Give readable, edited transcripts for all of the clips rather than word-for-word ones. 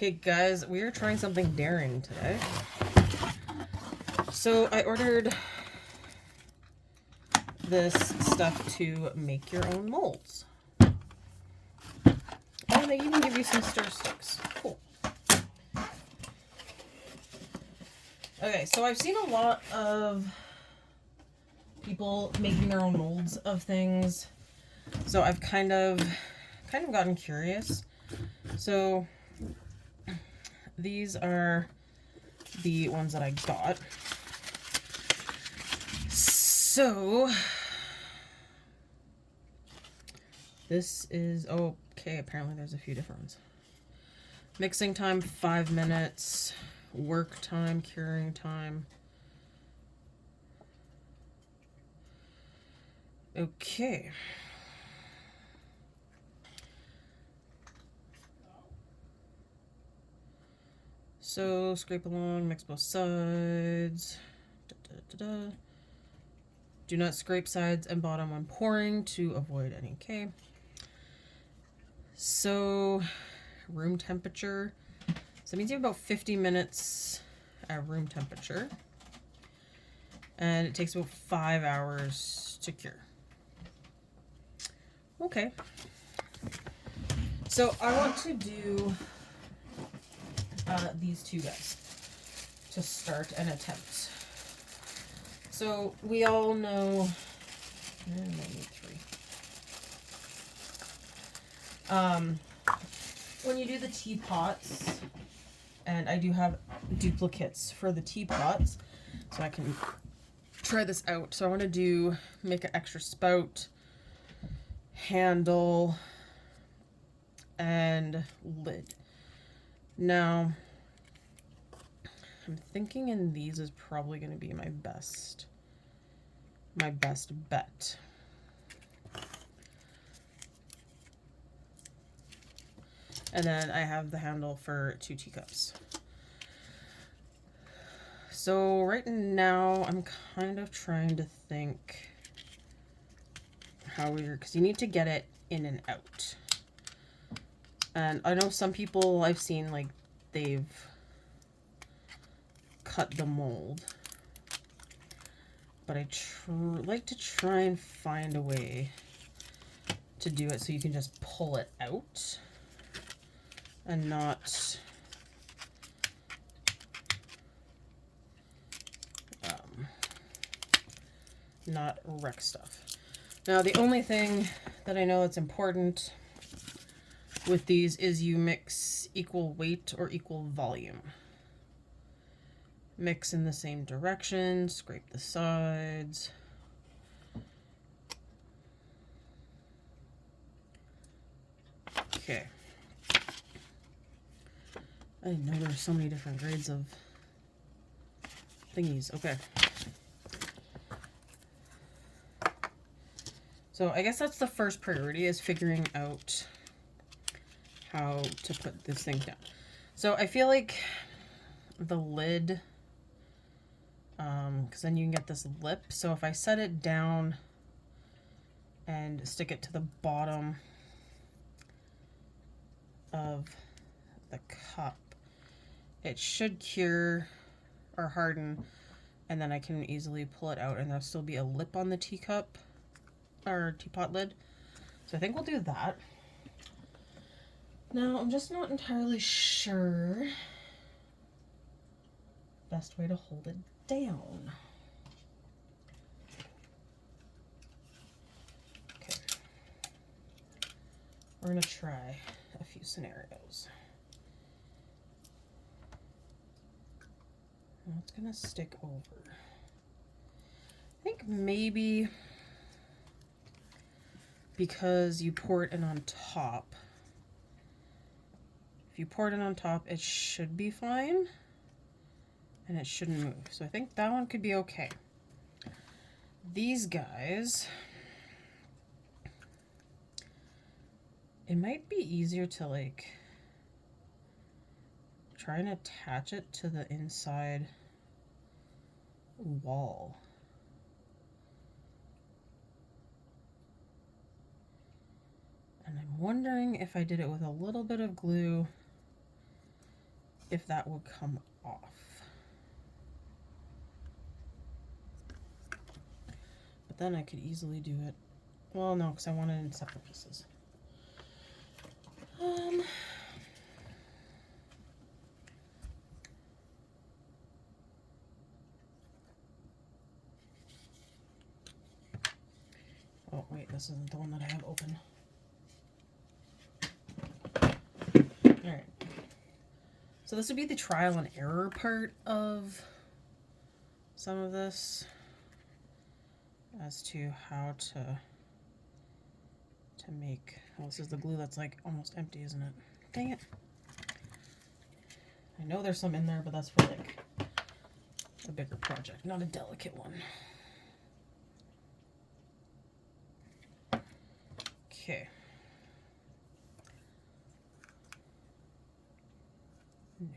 Okay, guys, we are trying something daring today. So I ordered this stuff to make your own molds. And they even give you some stir sticks. Cool. Okay, so I've seen a lot of people making their own molds of things. So I've kind of gotten curious. So these are the ones that I got. So this is, okay, apparently there's a few different ones. Mixing time, 5 minutes. Work time, curing time. Okay. So scrape along, mix both sides. Do not scrape sides and bottom when pouring to avoid any. Okay. So room temperature. So it means you have about 50 minutes at room temperature. And it takes about 5 hours to cure. Okay. So I want to do these two guys to start an attempt. So we all know, I need 3. When you do the teapots, and I do have duplicates for the teapots, so I can try this out. So I want to make an extra spout, handle, and lid. Now, I'm thinking in these is probably going to be my best bet. And then I have the handle for 2 teacups. So right now I'm kind of trying to think because you need to get it in and out. And I know some people I've seen, like, they've cut the mold. But I like to try and find a way to do it so you can just pull it out and not wreck stuff. Now, the only thing that I know that's important with these is you mix equal weight or equal volume. Mix in the same direction, scrape the sides. Okay. I didn't know there were so many different grades of thingies. Okay. So I guess that's the first priority, is figuring out how to put this thing down. So I feel like the lid, because then you can get this lip. So if I set it down and stick it to the bottom of the cup, it should cure or harden, and then I can easily pull it out and there'll still be a lip on the teacup or teapot lid. So I think we'll do that. Now, I'm just not entirely sure best way to hold it down. Okay. We're gonna try a few scenarios. Now it's gonna stick over. I think maybe because you pour it in on top. If you pour it in on top, it should be fine. And it shouldn't move. So I think that one could be okay. These guys, it might be easier to, like, try and attach it to the inside wall. And I'm wondering if I did it with a little bit of glue if that would come off. But then I could easily do it. Well, no, because I want it in separate pieces. Oh, wait, this isn't the one that I have open. Alright. So this would be the trial and error part of some of this as to how to make... Oh, this is the glue that's like almost empty, isn't it? Dang it. I know there's some in there, but that's for like a bigger project, not a delicate one. Okay. No.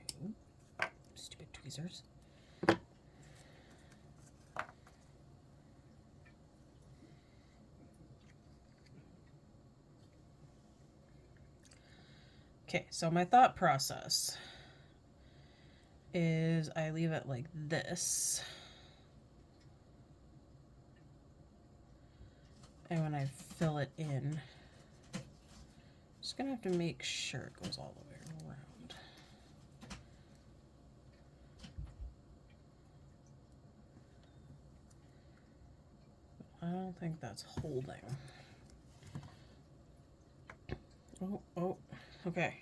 Stupid tweezers. Okay, so my thought process is I leave it like this. And when I fill it in, just gonna have to make sure it goes all the way around. I don't think that's holding. Oh, okay.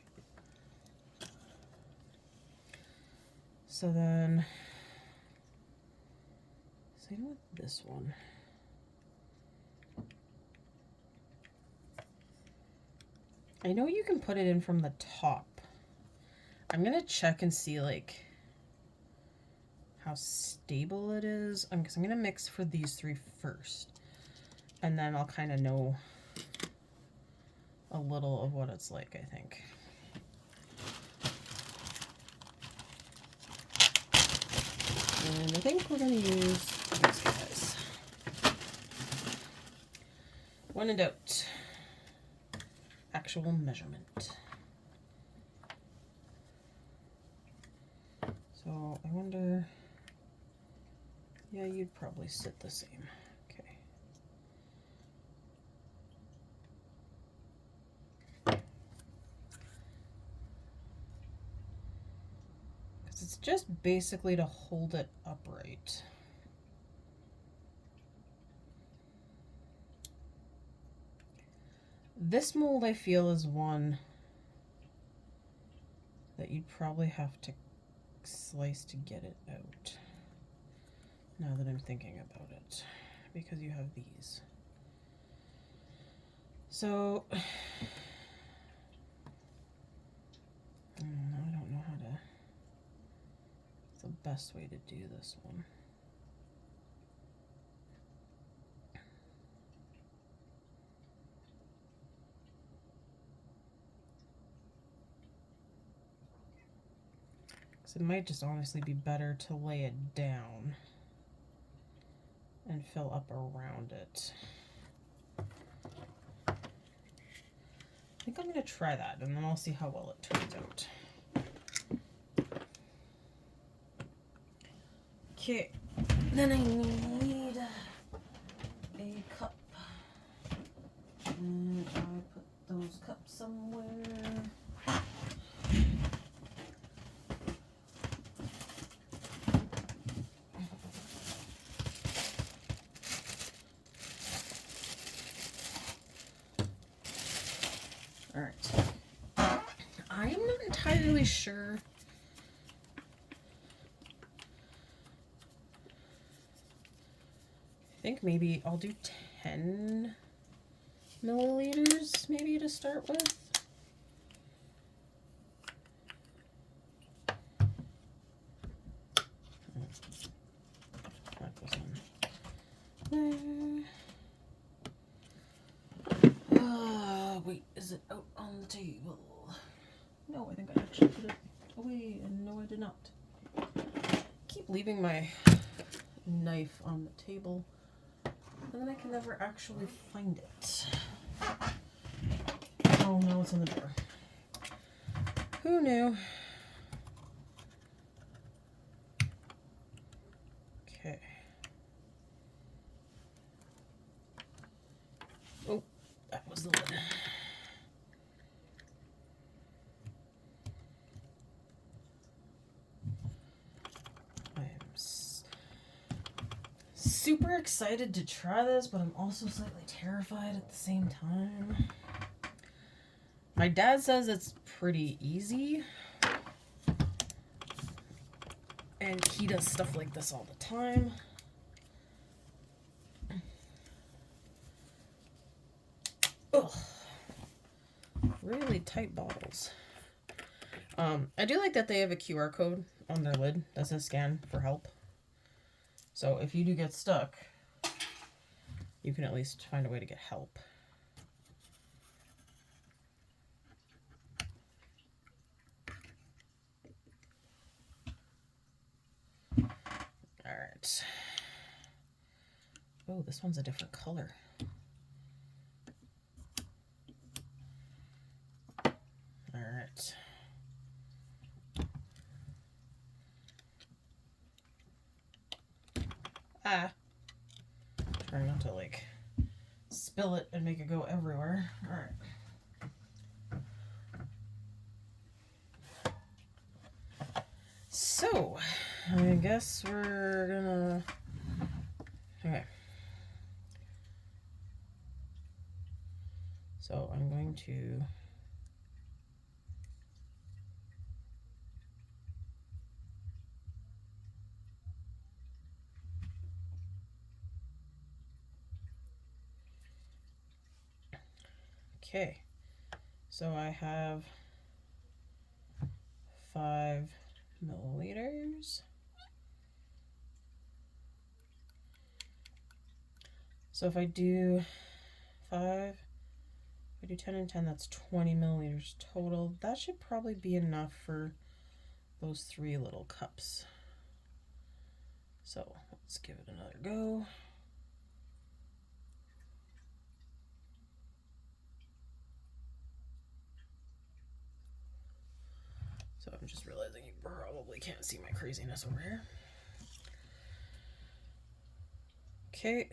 So then, same with this one. I know you can put it in from the top. I'm gonna check and see like how stable it is. Because I'm gonna mix for these three first, and then I'll kind of know a little of what it's like, I think. And I think we're gonna use these guys. When in doubt, actual measurement. So I wonder, yeah, you'd probably sit the same. Okay. Because it's just basically to hold it upright. This mold, I feel, is one that you'd probably have to slice to get it out. Now that I'm thinking about it, because you have these. So, I don't know how to, it's the best way to do this one. It might just honestly be better to lay it down and fill up around it. I think I'm going to try that, and then I'll see how well it turns out. Okay, then I need a cup. And I put those cups somewhere. Entirely sure. I think maybe I'll do 10 milliliters maybe to start with. Put this one there. Wait, is it out on the table? No, I think I actually put it away, and no, I did not. Keep leaving my knife on the table, and then I can never actually find it. Oh, no, it's in the drawer. Who knew? close the lid. Super excited to try this, but I'm also slightly terrified at the same time. My dad says it's pretty easy, and he does stuff like this all the time. Ugh. Really tight bottles. I do like that they have a QR code on their lid that says scan for help. So if you do get stuck, you can at least find a way to get help. All right. Oh, this one's a different color. All right. Try not to like spill it and make it go everywhere. All right. So, I guess we're gonna. Okay. So I'm going to. Okay, so I have 5 milliliters. So if I do 5, if I do 10 and 10, that's 20 milliliters total. That should probably be enough for those 3 little cups. So let's give it another go. So I'm just realizing you probably can't see my craziness over here. Okay,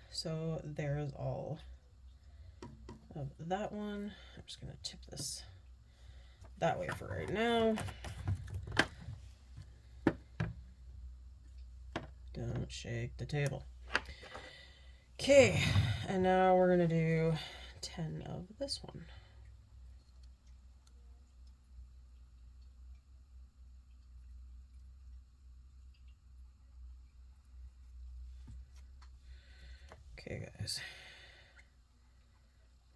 so there's all of that one. I'm just gonna tip this that way for right now. Don't shake the table. Okay, and now we're gonna do 10 of this one. Okay, guys.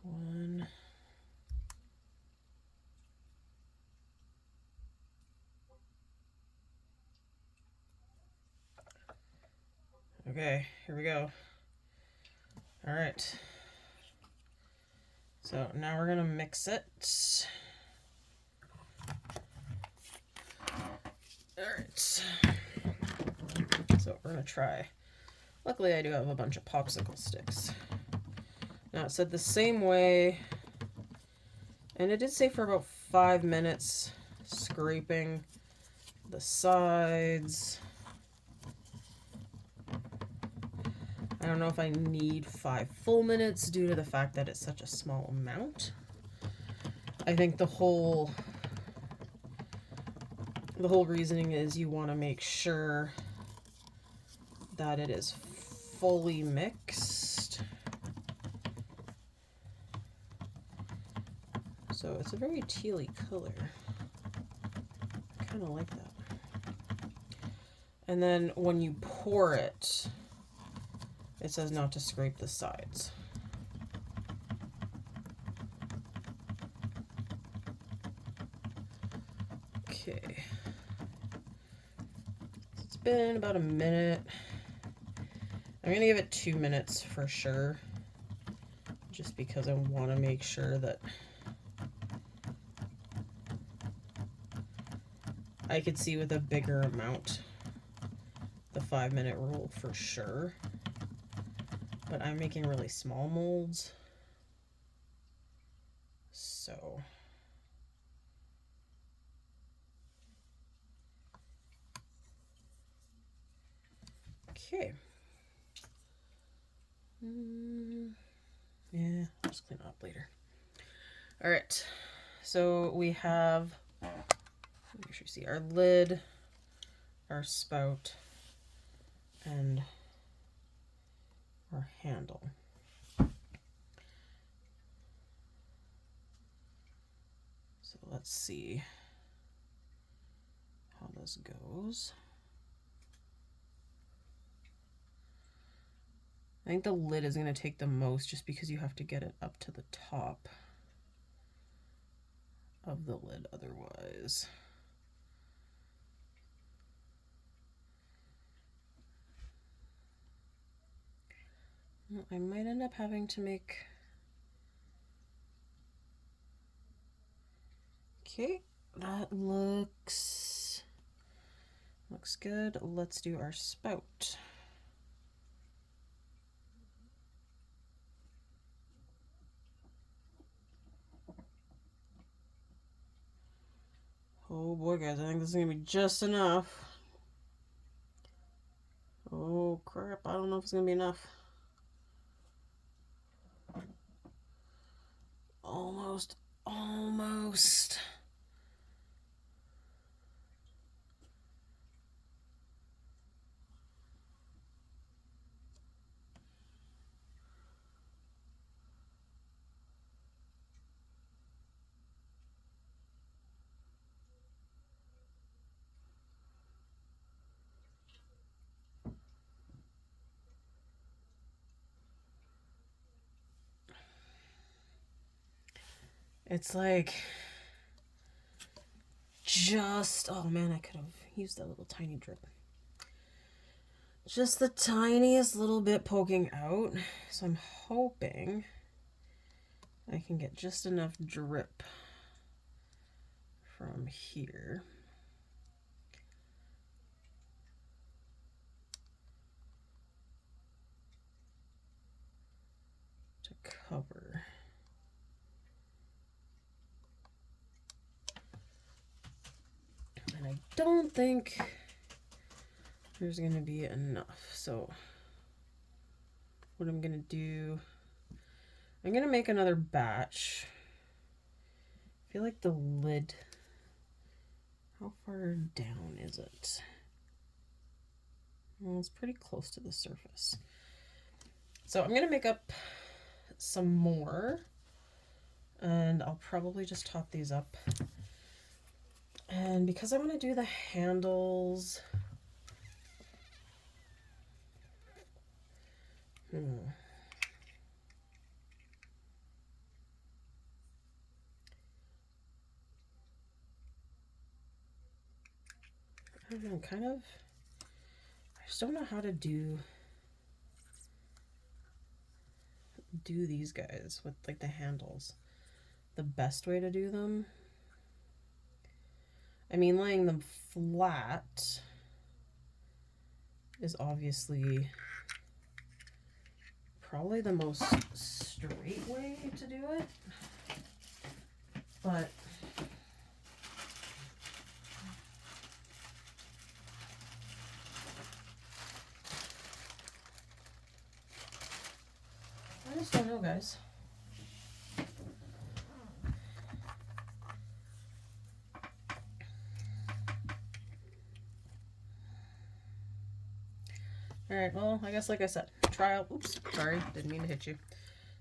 1. Okay, here we go. All right. So now we're gonna mix it. All right. So we're gonna try. Luckily, I do have a bunch of popsicle sticks. Now it said the same way, and it did say for about 5 minutes, scraping the sides. I don't know if I need 5 full minutes due to the fact that it's such a small amount. I think the whole reasoning is you want to make sure that it is fully mixed. So it's a very tealy color. I kind of like that. And then when you pour it, it says not to scrape the sides. Okay. It's been about a minute. I'm gonna give it 2 minutes for sure, just because I want to make sure that I could see with a bigger amount the 5-minute rule for sure. But I'm making really small molds, so okay. Yeah, just clean it up later. All right, so we have, make sure you see our lid, our spout, and our handle. So let's see how this goes. I think the lid is going to take the most just because you have to get it up to the top of the lid otherwise. Well, I might end up having to make... Okay, that looks good. Let's do our spout. Oh boy, guys, I think this is gonna be just enough. Oh crap, I don't know if it's gonna be enough. Almost. It's like just, oh man, I could have used that little tiny drip. Just the tiniest little bit poking out. So I'm hoping I can get just enough drip from here to cover. And I don't think there's gonna be enough. So what I'm gonna do, I'm gonna make another batch. I feel like the lid, how far down is it? Well, it's pretty close to the surface. So I'm gonna make up some more, and I'll probably just top these up. And because I want to do the handles, I don't know, kind of, I just don't know how to do these guys with like the handles. The best way to do them, I mean, laying them flat is obviously probably the most straight way to do it, but I just don't know, guys. All right, well, I guess like I said, trial, oops, sorry, didn't mean to hit you.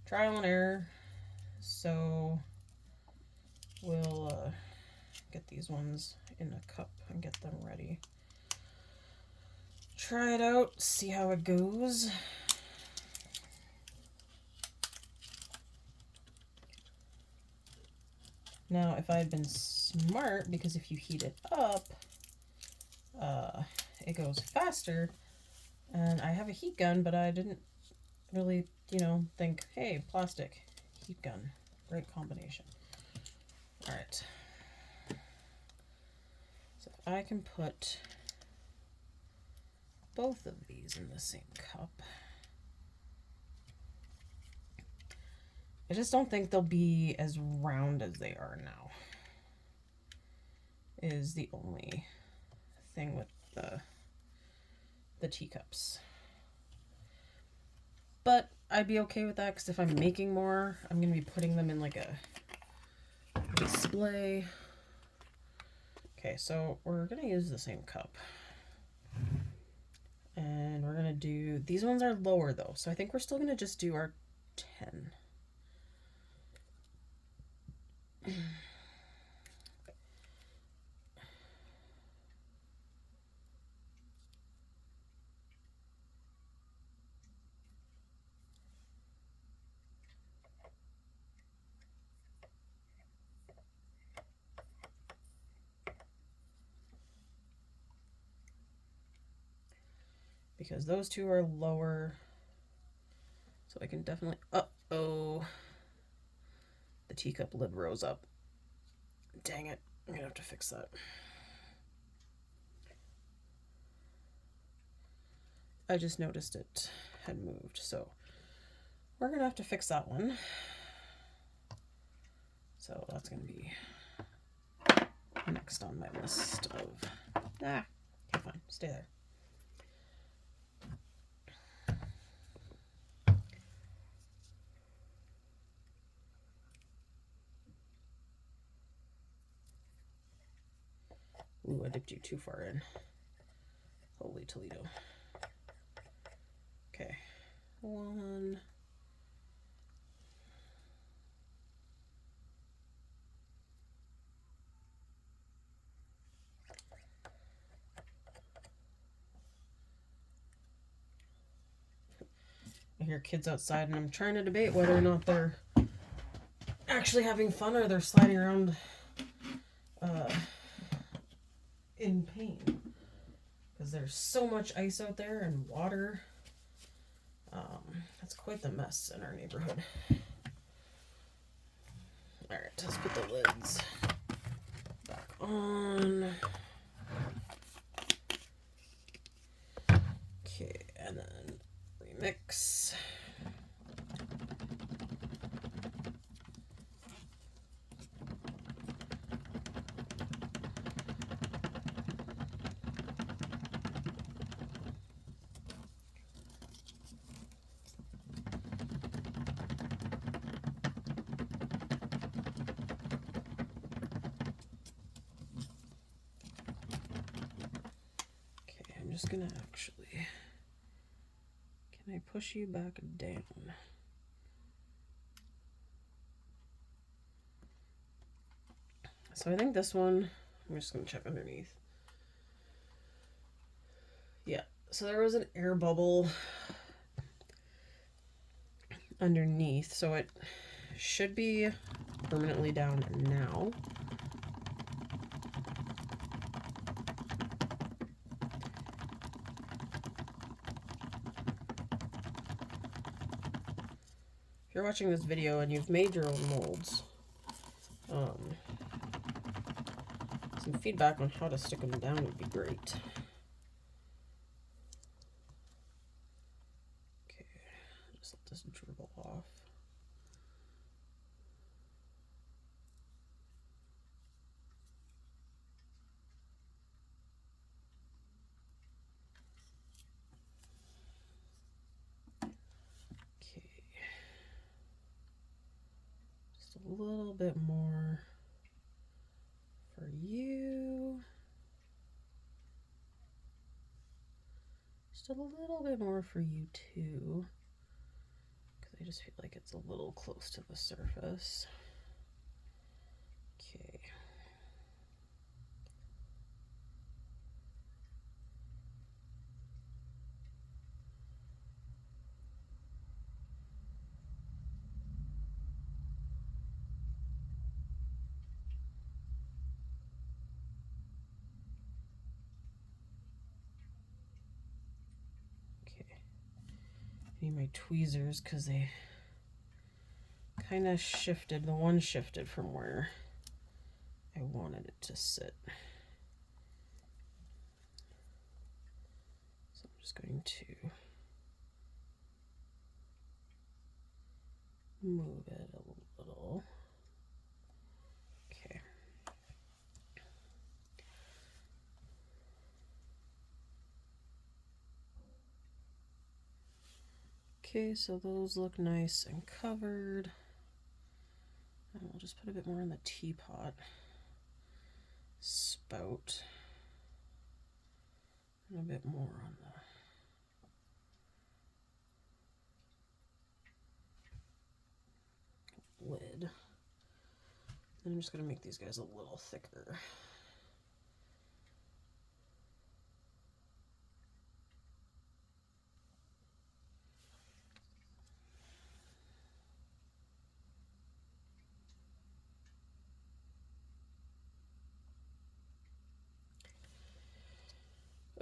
Trial and error. So we'll get these ones in a cup and get them ready. Try it out, see how it goes. Now, if I had been smart, because if you heat it up, it goes faster. And I have a heat gun, but I didn't really, think, hey, plastic, heat gun, great combination. All right. So if I can put both of these in the same cup. I just don't think they'll be as round as they are now, is the only thing with the teacups. But I'd be okay with that because if I'm making more, I'm going to be putting them in like a display. Okay, so we're going to use the same cup. And we're going to do, these ones are lower though, so I think we're still going to just do our 10. Because those two are lower, so I can definitely, uh-oh, the teacup lid rose up. Dang it, I'm gonna have to fix that. I just noticed it had moved, so we're gonna have to fix that one. So that's gonna be next on my list of, okay, fine, stay there. Ooh, I dipped you too far in. Holy Toledo. Okay, 1. I hear kids outside and I'm trying to debate whether or not they're actually having fun or they're sliding around in pain. Because there's so much ice out there and water. It's quite the mess in our neighborhood. Alright, let's put the lids back on. Okay, and then remix. I'm just gonna actually, can I push you back down? So I think this one, I'm just gonna check underneath. Yeah, so there was an air bubble underneath, so it should be permanently down now. If you're watching this video and you've made your own molds, some feedback on how to stick them down would be great. Okay, just let this dribble off. Okay, just a little bit more for you. Just a little bit more for you too, because I just feel like it's a little close to the surface. Okay. Need my tweezers because they kind of shifted. The one shifted from where I wanted it to sit. So I'm just going to move it a little. Okay. Okay, so those look nice and covered. And we'll just put a bit more in the teapot spout. And a bit more on the lid. And I'm just going to make these guys a little thicker.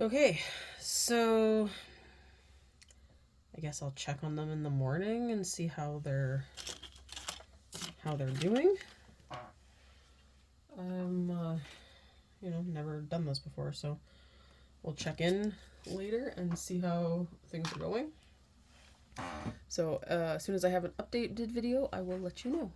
Okay, so I guess I'll check on them in the morning and see how they're doing. You know, never done this before, so we'll check in later and see how things are going. So as soon as I have an updated video, I will let you know.